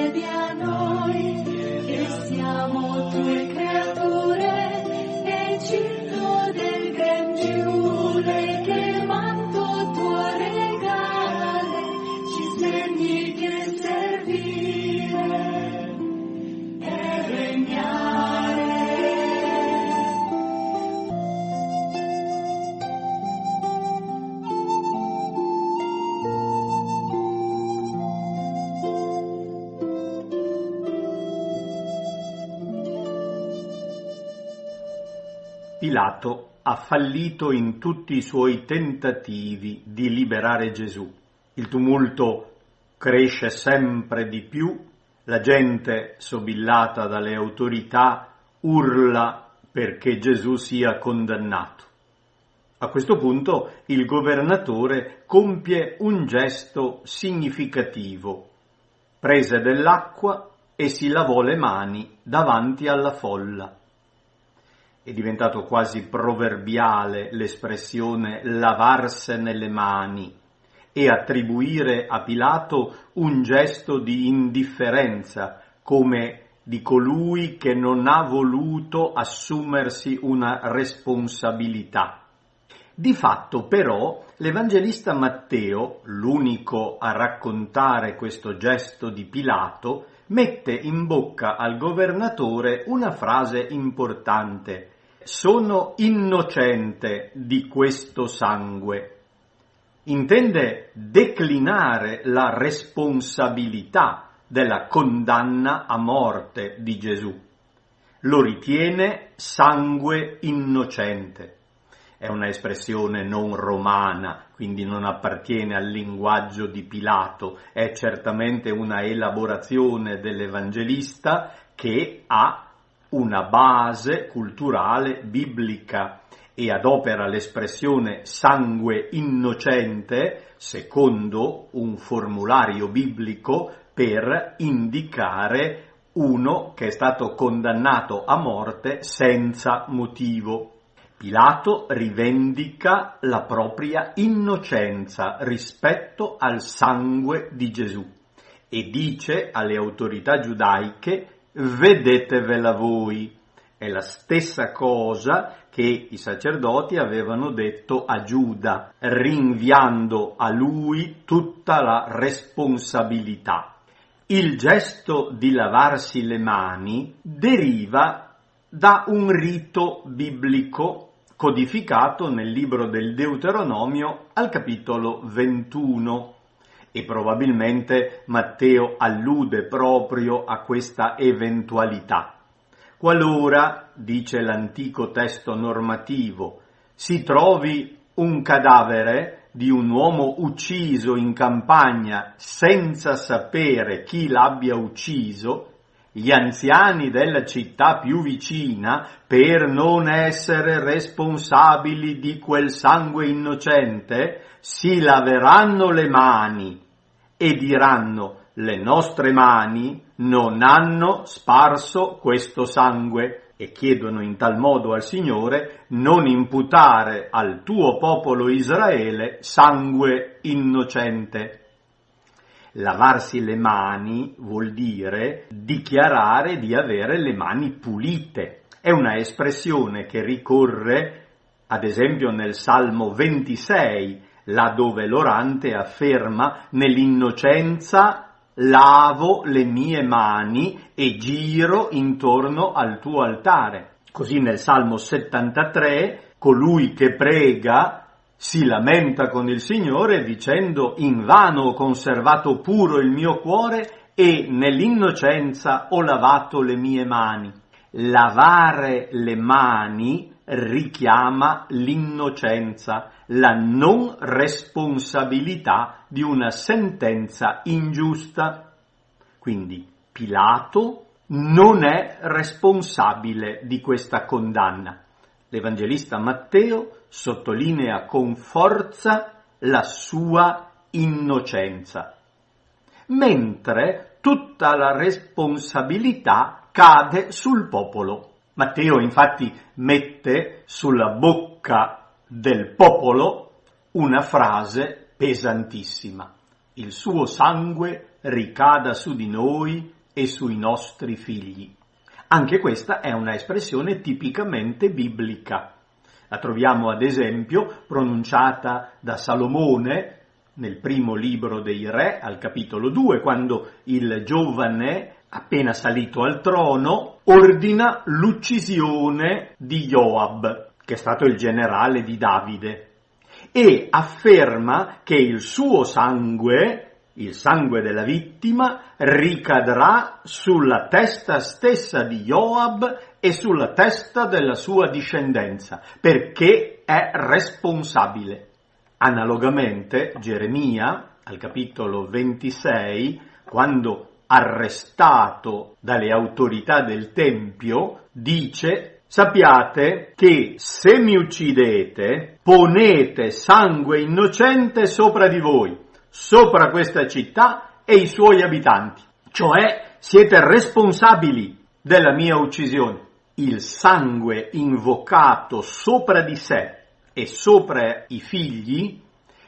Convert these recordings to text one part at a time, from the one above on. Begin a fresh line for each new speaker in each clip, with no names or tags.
vedi a noi che siamo tue creature e cibo del grangiule che manto tuo regale ci segni che servire e regnare.
Pilato ha fallito in tutti i suoi tentativi di liberare Gesù. Il tumulto cresce sempre di più, la gente, sobillata dalle autorità, urla perché Gesù sia condannato. A questo punto il governatore compie un gesto significativo. Prese dell'acqua e si lavò le mani davanti alla folla. È diventato quasi proverbiale l'espressione lavarsene le mani e attribuire a Pilato un gesto di indifferenza, come di colui che non ha voluto assumersi una responsabilità. Di fatto, però, l'Evangelista Matteo, l'unico a raccontare questo gesto di Pilato, mette in bocca al governatore una frase importante: sono innocente di questo sangue. Intende declinare la responsabilità della condanna a morte di Gesù. Lo ritiene sangue innocente. È una espressione non romana, quindi non appartiene al linguaggio di Pilato, è certamente una elaborazione dell'Evangelista che ha una base culturale biblica e adopera l'espressione sangue innocente secondo un formulario biblico per indicare uno che è stato condannato a morte senza motivo. Pilato rivendica la propria innocenza rispetto al sangue di Gesù e dice alle autorità giudaiche: vedetevela voi. È la stessa cosa che i sacerdoti avevano detto a Giuda, rinviando a lui tutta la responsabilità. Il gesto di lavarsi le mani deriva da un rito biblico codificato nel libro del Deuteronomio al capitolo 21. E probabilmente Matteo allude proprio a questa eventualità. Qualora, dice l'antico testo normativo, si trovi un cadavere di un uomo ucciso in campagna senza sapere chi l'abbia ucciso, gli anziani della città più vicina, per non essere responsabili di quel sangue innocente, si laveranno le mani e diranno: le nostre mani non hanno sparso questo sangue, e chiedono in tal modo al Signore: non imputare al tuo popolo Israele sangue innocente. Lavarsi le mani vuol dire dichiarare di avere le mani pulite. È una espressione che ricorre, ad esempio, nel Salmo 26, là dove l'orante afferma: nell'innocenza lavo le mie mani e giro intorno al tuo altare. Così nel Salmo 73, colui che prega si lamenta con il Signore dicendo: invano ho conservato puro il mio cuore e nell'innocenza ho lavato le mie mani. Lavare le mani richiama l'innocenza, la non responsabilità di una sentenza ingiusta. Quindi Pilato non è responsabile di questa condanna. L'Evangelista Matteo sottolinea con forza la sua innocenza, mentre tutta la responsabilità cade sul popolo. Matteo infatti mette sulla bocca del popolo una frase pesantissima: il suo sangue ricada su di noi e sui nostri figli. Anche questa è una espressione tipicamente biblica. La troviamo ad esempio pronunciata da Salomone nel primo libro dei Re, al capitolo 2, quando il giovane, appena salito al trono, ordina l'uccisione di Joab, che è stato il generale di Davide, e afferma che il suo sangue, il sangue della vittima, ricadrà sulla testa stessa di Joab e sulla testa della sua discendenza, perché è responsabile. Analogamente, Geremia, al capitolo 26, quando arrestato dalle autorità del Tempio, dice: sappiate che se mi uccidete, ponete sangue innocente sopra di voi, sopra questa città e i suoi abitanti. Cioè, siete responsabili della mia uccisione. Il sangue invocato sopra di sé e sopra i figli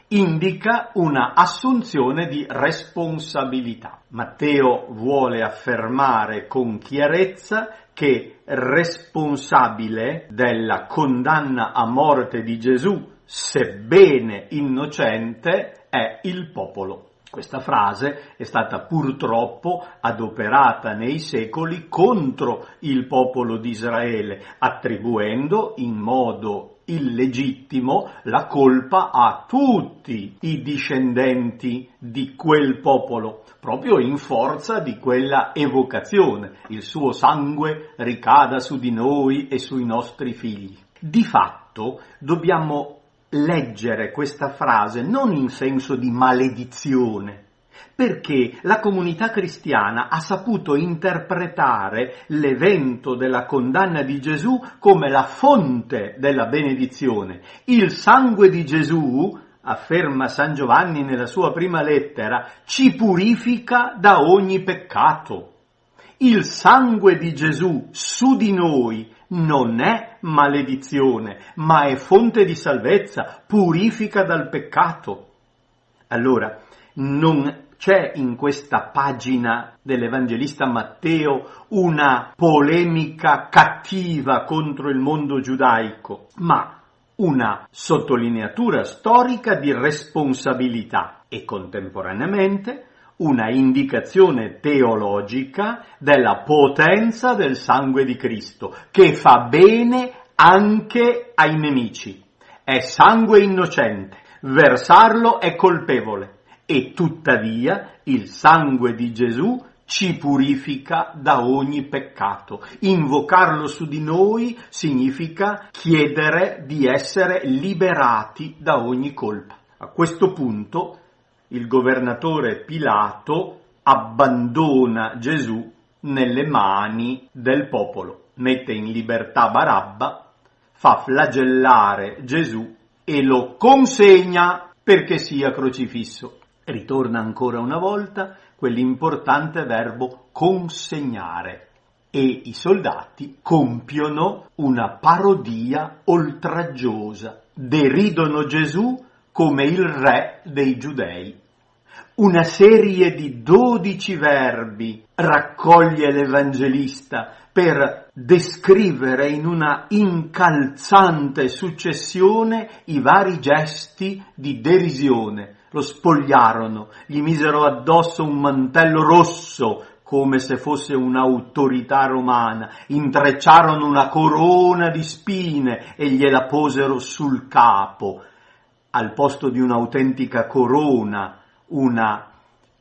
indica una assunzione di responsabilità. Matteo vuole affermare con chiarezza che responsabile della condanna a morte di Gesù, sebbene innocente, è il popolo. Questa frase è stata purtroppo adoperata nei secoli contro il popolo di Israele, attribuendo in modo illegittimo la colpa a tutti i discendenti di quel popolo, proprio in forza di quella evocazione: il suo sangue ricada su di noi e sui nostri figli. Di fatto dobbiamo leggere questa frase non in senso di maledizione, perché la comunità cristiana ha saputo interpretare l'evento della condanna di Gesù come la fonte della benedizione. Il sangue di Gesù, afferma San Giovanni nella sua prima lettera, ci purifica da ogni peccato. Il sangue di Gesù su di noi non è maledizione, ma è fonte di salvezza, purifica dal peccato. Allora, non c'è in questa pagina dell'Evangelista Matteo una polemica cattiva contro il mondo giudaico, ma una sottolineatura storica di responsabilità e contemporaneamente una indicazione teologica della potenza del sangue di Cristo, che fa bene anche ai nemici. È sangue innocente, versarlo è colpevole, e tuttavia il sangue di Gesù ci purifica da ogni peccato. Invocarlo su di noi significa chiedere di essere liberati da ogni colpa. A questo punto il governatore Pilato abbandona Gesù nelle mani del popolo, mette in libertà Barabba, fa flagellare Gesù e lo consegna perché sia crocifisso. Ritorna ancora una volta quell'importante verbo consegnare, e i soldati compiono una parodia oltraggiosa, deridono Gesù come il re dei Giudei. Una serie di 12 verbi raccoglie l'Evangelista per descrivere in una incalzante successione i vari gesti di derisione. Lo spogliarono, gli misero addosso un mantello rosso come se fosse un'autorità romana, intrecciarono una corona di spine e gliela posero sul capo. Al posto di un'autentica corona, una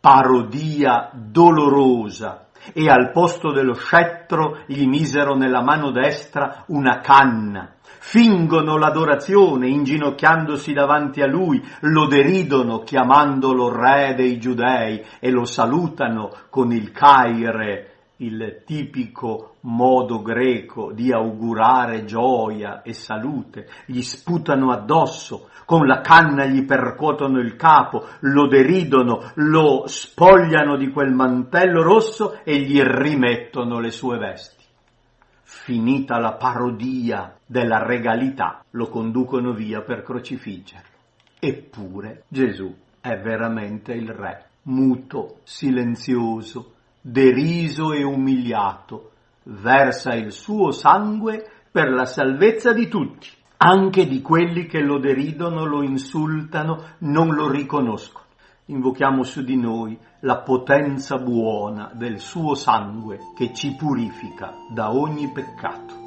parodia dolorosa, e al posto dello scettro gli misero nella mano destra una canna. Fingono l'adorazione inginocchiandosi davanti a lui, lo deridono chiamandolo re dei Giudei e lo salutano con il caire, il tipico modo greco di augurare gioia e salute. Gli sputano addosso, con la canna gli percuotono il capo, lo deridono, lo spogliano di quel mantello rosso e gli rimettono le sue vesti. Finita la parodia della regalità, lo conducono via per crocifiggerlo. Eppure Gesù è veramente il re, muto, silenzioso, deriso e umiliato, versa il suo sangue per la salvezza di tutti, anche di quelli che lo deridono, lo insultano, non lo riconoscono. Invochiamo su di noi la potenza buona del suo sangue che ci purifica da ogni peccato.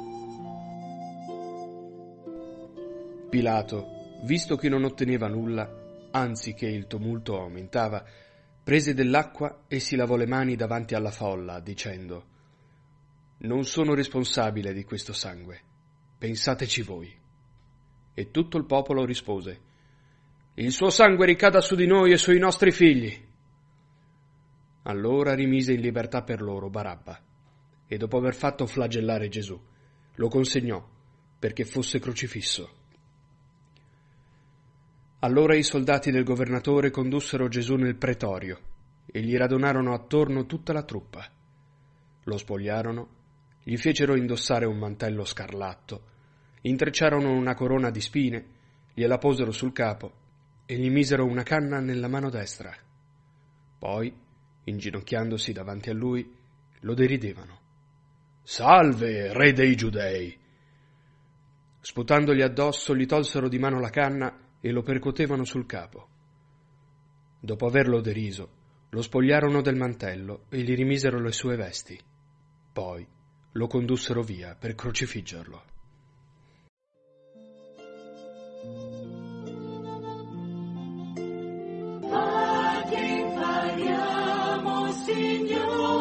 Pilato, visto che non otteneva nulla, anzi che il tumulto aumentava, prese dell'acqua e si lavò le mani davanti alla folla, dicendo: «Non sono responsabile di questo sangue, pensateci voi». E tutto il popolo rispose: «Il suo sangue ricada su di noi e sui nostri figli». Allora rimise in libertà per loro Barabba, e dopo aver fatto flagellare Gesù, lo consegnò perché fosse crocifisso. Allora i soldati del governatore condussero Gesù nel pretorio e gli radunarono attorno tutta la truppa. Lo spogliarono, gli fecero indossare un mantello scarlatto, intrecciarono una corona di spine, gliela posero sul capo e gli misero una canna nella mano destra. Poi, inginocchiandosi davanti a lui, lo deridevano. «Salve, re dei Giudei!» Sputandogli addosso, gli tolsero di mano la canna e lo percuotevano sul capo. Dopo averlo deriso, lo spogliarono del mantello e gli rimisero le sue vesti. Poi lo condussero via per crocifiggerlo.
A te paghiamo, Signore.